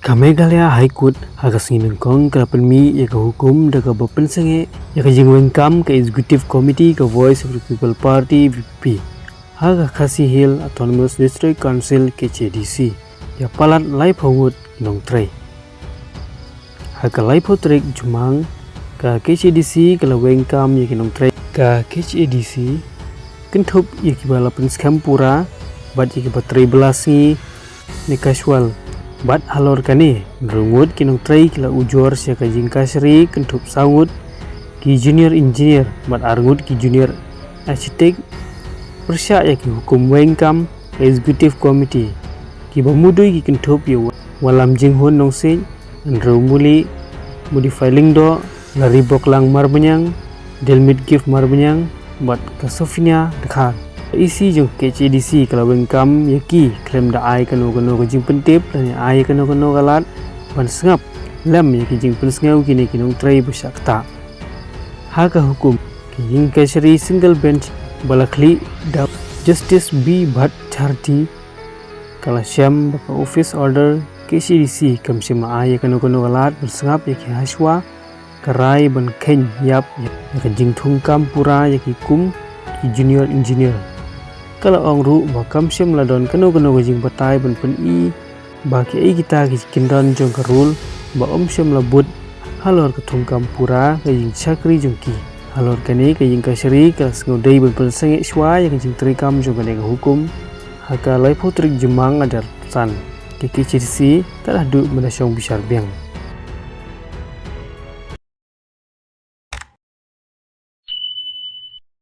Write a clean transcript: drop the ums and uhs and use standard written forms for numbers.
Meghalaya High Court hagasingin kong kalapanmi ya hukum daga pynsangeh ya jingweng kam ke Executive Committee ke Voice of the People Party VP haga Khasi Hill Autonomous District Council KHADC ya palat live ngut nongtrei haga live trek jumang ke KHADC kalaweng kam ya nongtrei ke KHADC kentup ya kibala penskam pura bat ya baterai belasngi ni casual bat halor kani rungut ki nongtrei kila ujor sia ka jingkasri kentup sangut ki junior engineer bat arngut ki junior architect persya ya ki hukum wengkam executive committee ki bamudui ki kentup ya walam jinghun nongse nrumuli modify lingdo lari boklang marbanyang delmit gift marbanyang bat kasofinya dekhar isi jong KHADC kalaweng kam yaki klaim da ai kano ke jing pentip dan ai kano galat ban sengap lam yaki jing pensngau kini nongtrei bersakta haga hukum ki jing kasri single bench balakli da justice B Bhat Charti kala syam bapa office order KHADC kam sima ai kano galat bersengap yaki haswa karai ban khen yap yaki jing thung kam pura yaki kum ki junior engineer kalau orang ru bakam syam ladon kano jing batai ban pen i baki ai kita ki kindon jong karul ba om syam labut halor ke thungkam pura ke jing chakri jongki halor kani ke jing kasri ke sngodei ban pynsangeh swai ke jing trikam jong kane hukum haka lai putrik jemang adar san KHADC telah duk menasong bisar biang